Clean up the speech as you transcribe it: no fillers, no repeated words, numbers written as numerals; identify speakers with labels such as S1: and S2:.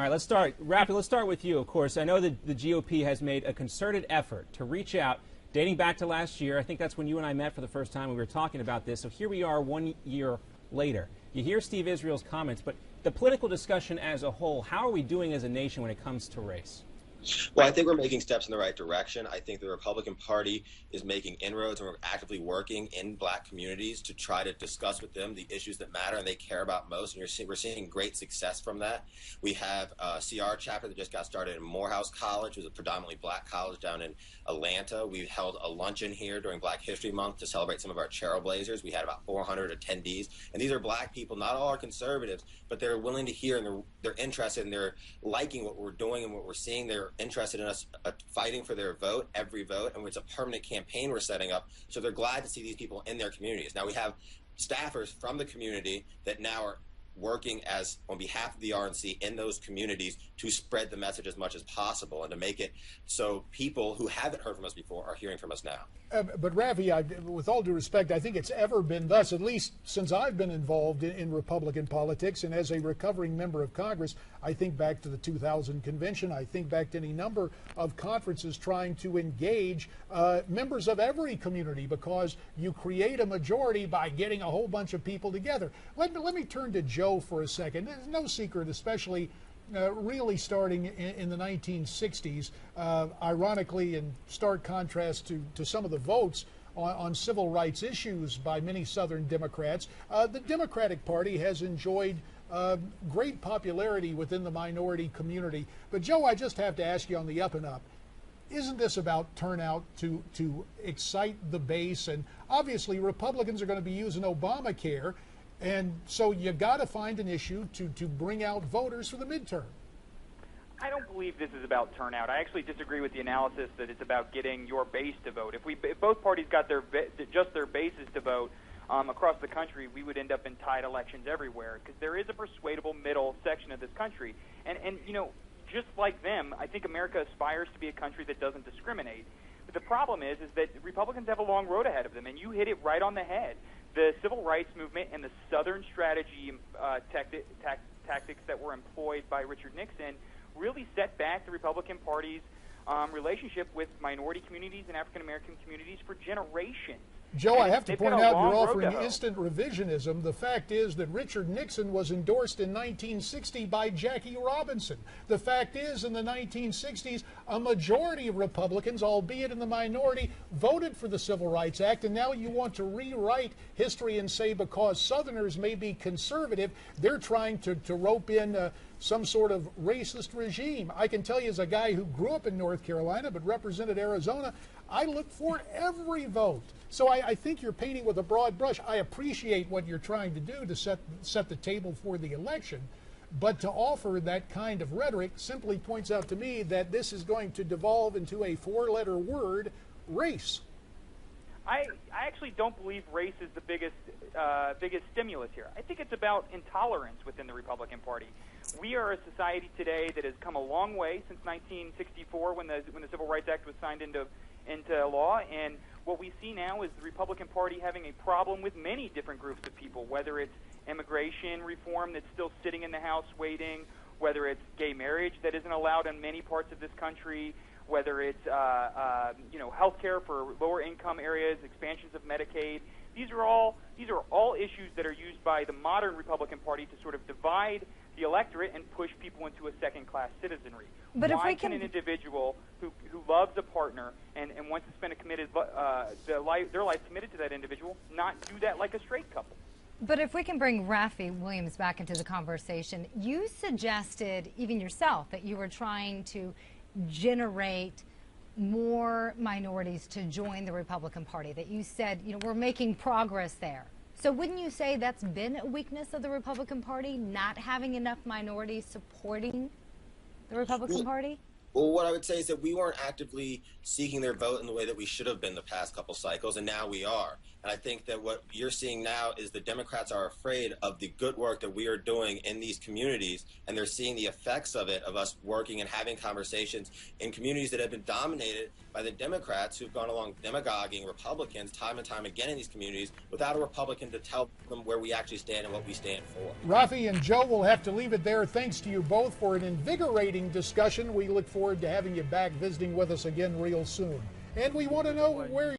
S1: All right, let's start. Raffi, let's start with you, of course. I know that the GOP has made a concerted effort to reach out, dating back to last year. I think that's when you and I met for the first time. We were talking about this. So here we are 1 year later. You hear Steve Israel's comments, but the political discussion as a whole, how are we doing as a nation when it comes to race?
S2: Well, I think we're making steps in the right direction. I think the Republican Party is making inroads, and we're actively working in black communities to try to discuss with them the issues that matter and they care about most. And we're seeing great success from that. We have a CR chapter that just got started in Morehouse College, which is a predominantly black college down in Atlanta. We held a luncheon here during Black History Month to celebrate some of our trailblazers. We had about 400 attendees, and these are black people. Not all are conservatives, but they're willing to hear, and they're interested, and they're liking what we're doing and what we're seeing. They're interested in us fighting for their vote, every vote, and it's a permanent campaign we're setting up. So they're glad to see these people in their communities. Now we have staffers from the community that now are working as on behalf of the RNC in those communities to spread the message as much as possible and to make it so people who haven't heard from us before are hearing from us now.
S3: But Raffi, with all due respect, I think it's ever been thus, at least since I've been involved in Republican politics, and as a recovering member of Congress, I think back to the 2000 convention, I think back to any number of conferences trying to engage members of every community, because you create a majority by getting a whole bunch of people together. Let me turn to Joe for a second. There's no secret, especially really starting in the 1960s, ironically in stark contrast to some of the votes on civil rights issues by many Southern Democrats, the Democratic Party has enjoyed great popularity within the minority community. But Joe, I just have to ask you on the up and up, isn't this about turnout to excite the base? And obviously Republicans are going to be using Obamacare, and so you got to find an issue to bring out voters for the midterm.
S4: I don't believe this is about turnout. I actually disagree with the analysis that it's about getting your base to vote. If both parties got just their bases to vote across the country, we would end up in tied elections everywhere, because there is a persuadable middle section of this country. And you know, just like them, I think America aspires to be a country that doesn't discriminate. But the problem is that Republicans have a long road ahead of them, and you hit it right on the head. The civil rights movement and the Southern strategy tactics that were employed by Richard Nixon really set back the Republican Party's relationship with minority communities and African American communities for generations.
S3: Joe, I have to point out you're offering instant revisionism. The fact is that Richard Nixon was endorsed in 1960 by Jackie Robinson. The fact is, in the 1960s, a majority of Republicans, albeit in the minority, voted for the Civil Rights Act, and now you want to rewrite history and say because Southerners may be conservative, they're trying to rope in some sort of racist regime. I can tell you, as a guy who grew up in North Carolina but represented Arizona, I look for every vote. So I think you're painting with a broad brush. I appreciate what you're trying to do to set the table for the election, but to offer that kind of rhetoric simply points out to me that this is going to devolve into a four-letter word, race.
S4: I actually don't believe race is the biggest stimulus here. I think it's about intolerance within the Republican Party. We are a society today that has come a long way since 1964, when the Civil Rights Act was signed into law, and what we see now is the Republican Party having a problem with many different groups of people, whether it's immigration reform that's still sitting in the House waiting, whether it's gay marriage that isn't allowed in many parts of this country, whether it's health care for lower income areas, expansions of Medicaid. These are all issues that are used by the modern Republican Party to sort of divide the electorate and push people into a second-class citizenry.
S5: But
S4: why can an individual who loves a partner and wants to spend their life committed to that individual not do that like a straight couple?
S5: But if we can bring Raffi Williams back into the conversation, you suggested, even yourself, that you were trying to generate more minorities to join the Republican Party, that you said, you know, we're making progress there. So wouldn't you say that's been a weakness of the Republican Party, not having enough minorities supporting the Republican Party?
S2: Well, what I would say is that we weren't actively seeking their vote in the way that we should have been the past couple cycles, and now we are. And I think that what you're seeing now is the Democrats are afraid of the good work that we are doing in these communities, and they're seeing the effects of it, of us working and having conversations in communities that have been dominated by the Democrats who've gone along demagoguing Republicans time and time again in these communities without a Republican to tell them where we actually stand and what we stand for.
S3: Raffi and Joe, will have to leave it there. Thanks to you both for an invigorating discussion. We look forward to having you back visiting with us again real soon. And we want to know where